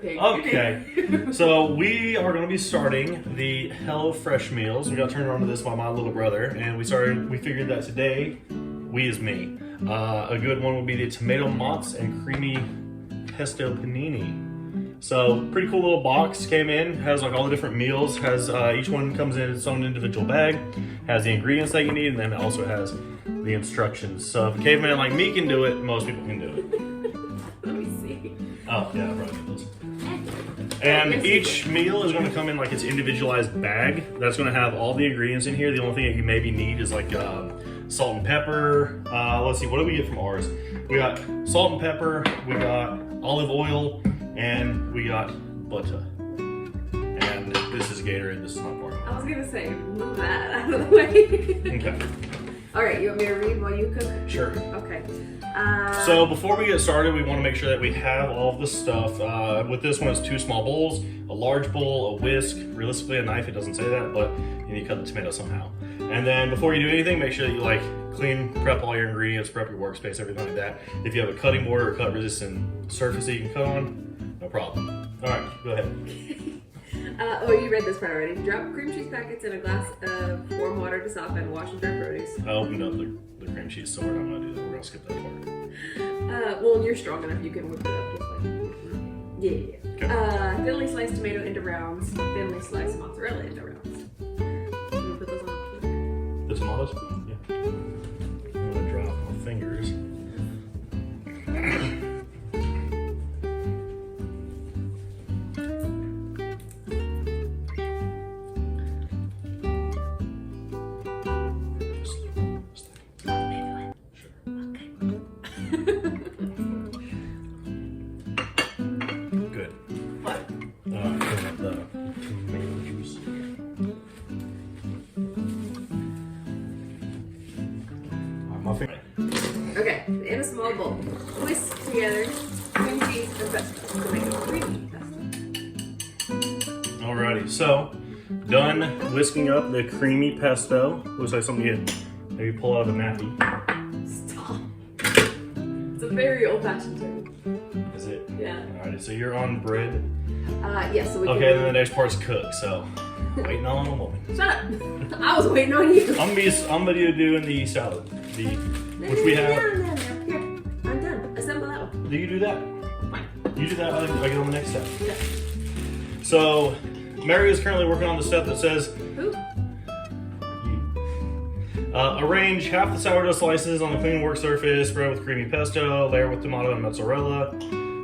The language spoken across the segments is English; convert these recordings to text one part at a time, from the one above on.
Okay, so we are going to be starting the HelloFresh meals. We got turned on to this by my little brother, and we figured that today, we is me. A good one would be the tomato mozz and creamy pesto panini. So pretty cool little box came in, has like all the different meals, has each one comes in its own individual bag, has the ingredients that you need, and then it also has the instructions. So if a caveman like me can do it, most people can do it. Let me see. Oh yeah, I'll probably get those. And each meal is going to come in like its individualized bag. That's going to have all the ingredients in here. The only thing that you maybe need is like salt and pepper. Let's see, what do we get from ours? We got salt and pepper, we got olive oil, and we got butter. And this is Gatorade, this is not part of it. I was gonna say, move that out of the way. Okay. All right, you want me to read while you cook? Sure. Okay. So before we get started, we want to make sure that we have all of the stuff. With this one, it's 2 small bowls, a large bowl, a whisk, realistically a knife, it doesn't say that, but you need to cut the tomato somehow. And then before you do anything, make sure that you prep all your ingredients, prep your workspace, everything like that. If you have a cutting board or cut resistant surface that you can cut on, no problem. All right, go ahead. You read this part already. Drop cream cheese packets in a glass of warm water to soften. Wash and dry produce. I opened up the cream cheese, so we're not going to do that. We're going to skip that part. Well, you're strong enough. You can whip it up just like. Yeah. Okay. Thinly sliced tomato into rounds. Thinly sliced mozzarella into rounds. Can we put those on? The tomatoes? Yeah. I'm going to drop my fingers. Good. What? Clean up the tomato juice. My finger. Okay, in a small bowl, whisk together cream cheese and pesto to make a creamy pesto. Alrighty, so done whisking up the creamy pesto. Looks like something you maybe pull out of a nappy. Stop. It's a very old-fashioned term. Is it? Yeah. Alrighty, so you're on bread. Yeah, so we can... Okay, then the next part's cook, so waiting on a woman. Shut up! I was waiting on you. I'm gonna be doing the salad, which we have. Here, I'm done. Assemble that one. Do you do that? Fine. You do that, I get on the next step. Yeah. So, Mary is currently working on the step that says, Who? arrange half the sourdough slices on the clean work surface, spread with creamy pesto, layer with tomato and mozzarella,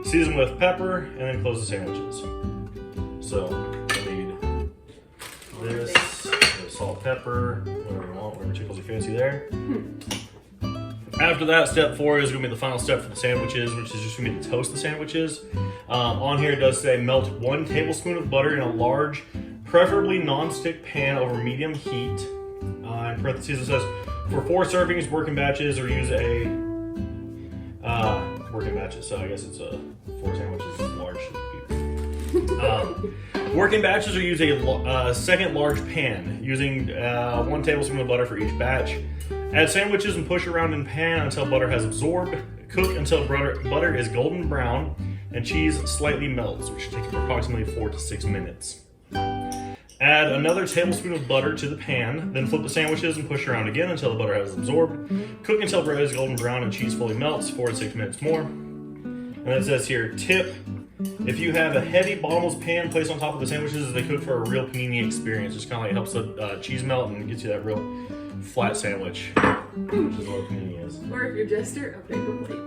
season with pepper, and then close the sandwiches. So, I need this, salt, pepper, whatever you want, whatever tickles your fancy there. After that, step 4 is going to be the final step for the sandwiches, which is just going to be to toast the sandwiches. On here it does say melt 1 tablespoon of butter in a large, preferably non-stick pan over medium heat. In parentheses it says, for 4 servings, working batches, or use a working batches, so I guess it's 4 sandwiches, large people. Working batches, or use a second large pan, using 1 tablespoon of butter for each batch. Add sandwiches and push around in pan until butter has absorbed. Cook until butter is golden brown and cheese slightly melts, which should take approximately 4 to 6 minutes. Add another tablespoon of butter to the pan, then flip the sandwiches and push around again until the butter has absorbed. Cook until bread is golden brown and cheese fully melts, 4 to 6 minutes more. And it says here, tip, if you have a heavy bottomless pan placed on top of the sandwiches as they cook for a real panini experience. Just kind of like helps the cheese melt and gets you that real flat sandwich, which is what a panini is. Or if you're Jester, a paper plate.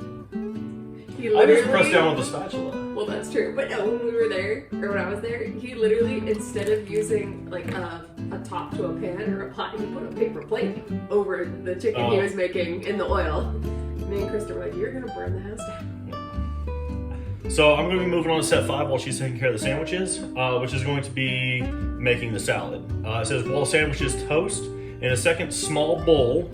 He I just press down with a spatula. Well, that's true. But no, when we were there, or when I was there, he literally, instead of using like a top to a pan or a pot, he put a paper plate over the chicken he was making in the oil. Me and Krista were like, you're gonna burn the house down. So I'm going to be moving on to step 5 while she's taking care of the sandwiches, which is going to be making the salad. It says, while sandwiches toast, in a second small bowl,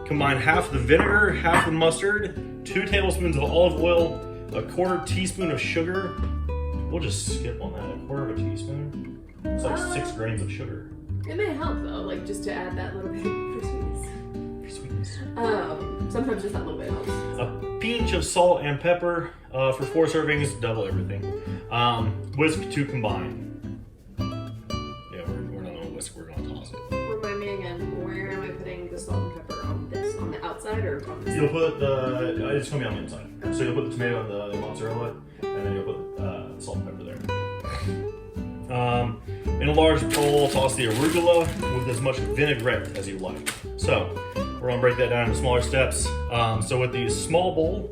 combine half the vinegar, half the mustard, 2 tablespoons of olive oil, a 1/4 teaspoon of sugar. We'll just skip on that, a 1/4 teaspoon. It's like 6 grains of sugar. It may help though, like just to add that little bit for sweetness. For sweetness. Sometimes just that little bit helps. A pinch of salt and pepper. For 4 servings, double everything. Whisk to combine. Yeah, we're not gonna whisk. We're gonna toss it. Remind me again, where am I putting the salt and pepper on this? On the outside or on the You'll put it's gonna be on the inside. So you'll put the tomato and the mozzarella, and then you'll put salt and pepper there. In a large bowl, toss the arugula with as much vinaigrette as you like. So we're gonna break that down into smaller steps. So with the small bowl,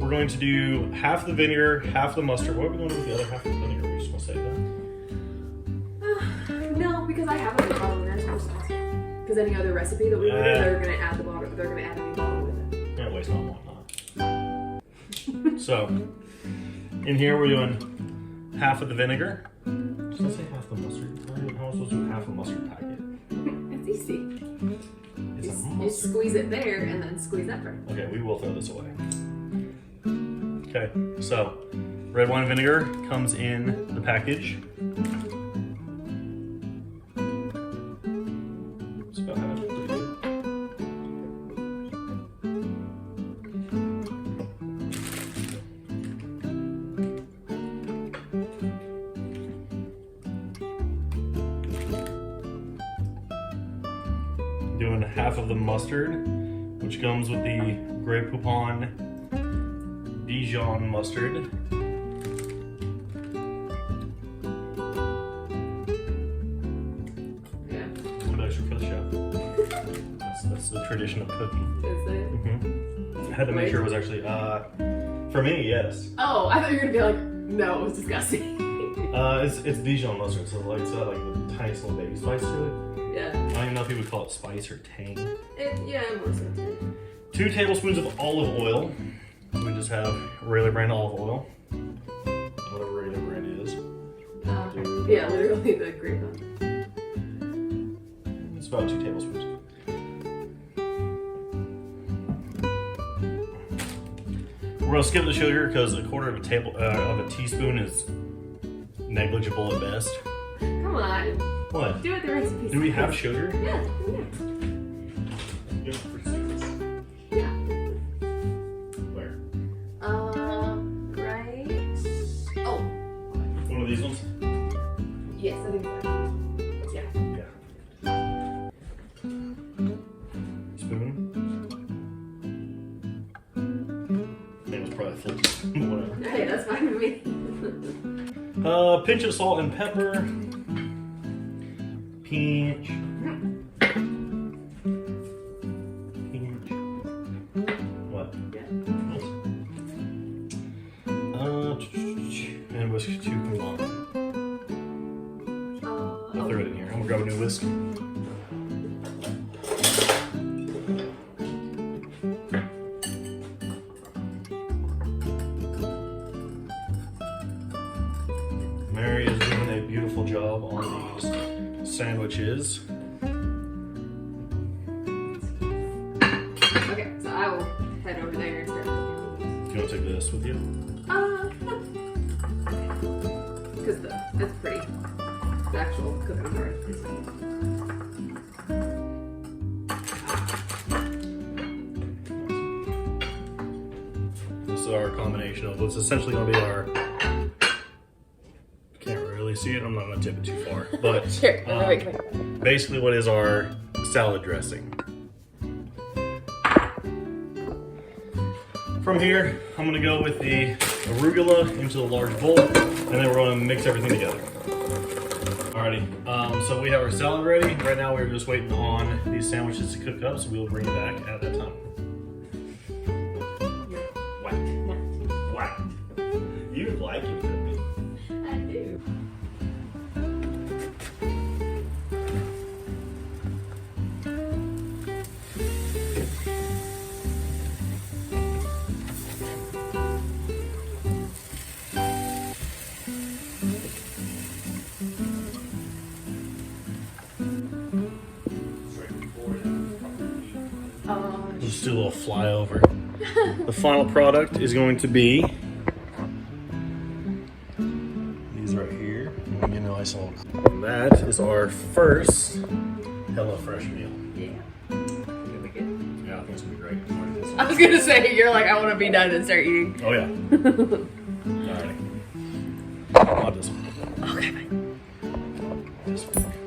we're going to do half the vinegar, half the mustard. What are we going to do with the other half of the vinegar? We just want to save that? No, because I have a bottle in there. Because any other recipe that we do, they're gonna add the bottle. They're gonna add a new bottle with it. Yeah, waste not, want not. So in here we're doing half of the vinegar. Did I say half the mustard? How am I supposed to do half a mustard packet? It's easy. It's a You mustard. squeeze it there and then squeeze that part. Okay, we will throw this away. Okay, so red wine vinegar comes in the package. It's about half, pretty good. Doing half of the mustard, which comes with the Grey Poupon Dijon mustard. Yeah. A little extra for the chef. That's the tradition of cooking. Is it? I had to make sure it was actually, for me, yes. Oh, I thought you were gonna be like, no, it was disgusting. It's Dijon mustard, so like it's got like the tiniest little baby spice to it. Yeah. I don't even know if people would call it spice or tang. Yeah, more so too. 2 tablespoons of olive oil. So we just have regular brand olive oil. Whatever regular brand is. Yeah, literally the grape one. It's about 2 tablespoons. We're gonna skip the sugar because a quarter of a teaspoon is negligible at best. Come on. What? Do it the recipe. Do we have sugar? Yeah. Yeah. Where? Right. Oh. One of these ones? Yes, I think so. Yeah. Yeah. Spoon? It was probably full teaspoon, whatever. Hey, that's fine with me. Pinch of salt and pepper. Pinch. Pinch. What? Yeah. And whisk to combine. I'll throw it in here. I'm gonna grab a new whisk. Mary is doing a beautiful job on these sandwiches. Okay, so I will head over there and start looking. Do you want to take this with you? Because that's pretty. The actual cooking part is This is our combination of what's essentially going to be our. Can't really see it. I'm not going to tip it too far, but Here, basically, what is our salad dressing? From here, I'm going to go with the arugula into the large bowl, and then we're going to mix everything together. Alrighty, so we have our salad ready. Right now, we're just waiting on these sandwiches to cook up, so we'll bring it back at that time. Whack. Whack. You like it cooking. I do. Let's do a little flyover. The final product is going to be these right here. You know, I saw. That is our first HelloFresh meal. Yeah. Yeah, I think it's gonna be great. I was gonna say, you're like, I want to be done and start eating. Oh yeah. Alrighty. this one.